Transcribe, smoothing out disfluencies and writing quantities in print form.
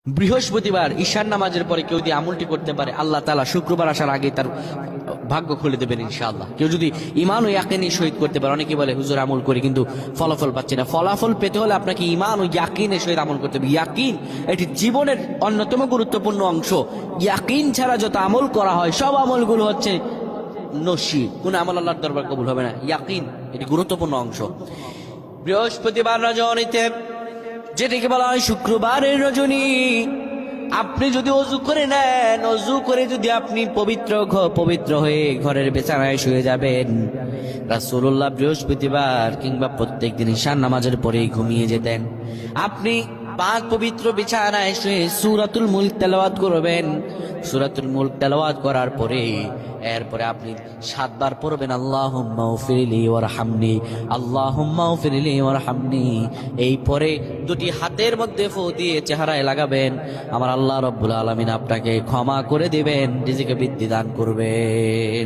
বৃহস্পতিবার ঈশান নামাজের পরে কেউ যদি আমলটি করতে পারে, আল্লাহ তাআলা শুক্রবার আসার আগে তার ভাগ্য খুলে দেবেন ইনশাআল্লাহ। কেউ যদি ঈমান ও ইয়াকিনী সহিত করতে পারে, অনেকে বলে হুজুর আমল করি কিন্তু ফলাফল পাচ্ছি না। ফলাফল পেতে হলে আপনাকে ঈমান ও ইয়াকিনের সহিত আমল করতে হবে। ইয়াকিন এটি জীবনের অন্যতম গুরুত্বপূর্ণ অংশ। ইয়াকিন ছাড়া যত আমল করা হয় সব আমলগুলো হচ্ছে নসি, কোন আমল আল্লাহর দরবার কবুল হবে না। ইয়াকিন এটি গুরুত্বপূর্ণ অংশ। বৃহস্পতিবার রজনীতে, যেটাকে বলা হয় শুক্রবারের রজনী, আপনি যদি অজু করে নেন, অজু করে যদি আপনি পবিত্র হয়ে ঘরের বিছানায় শুয়ে যাবেন, রাসূলুল্লাহ বৃহস্পতিবার কিংবা প্রত্যেক দিন ঈশান নামাজের পরেই ঘুমিয়ে যেতেন। আপনি পাক পবিত্র বিছানায় শুয়ে সূরাতুল মুলক তেলাওয়াত করবেন। সূরাতুল মুলক তেলাওয়াত করার পরে এরপরে আপনি 7 বার পড়বেন আল্লাহুম্মা গফিরলি ওয়ারহামনি, আল্লাহুম্মা গফিরলি ওয়ারহামনি। এই পরে দুটি হাতের মধ্যে ফু দিয়ে চেহারায় লাগাবেন। আমার আল্লাহ রাব্বুল আলামিন আপনাকে ক্ষমা করে দিবেন, রিজিকে বৃদ্ধি দান করবেন।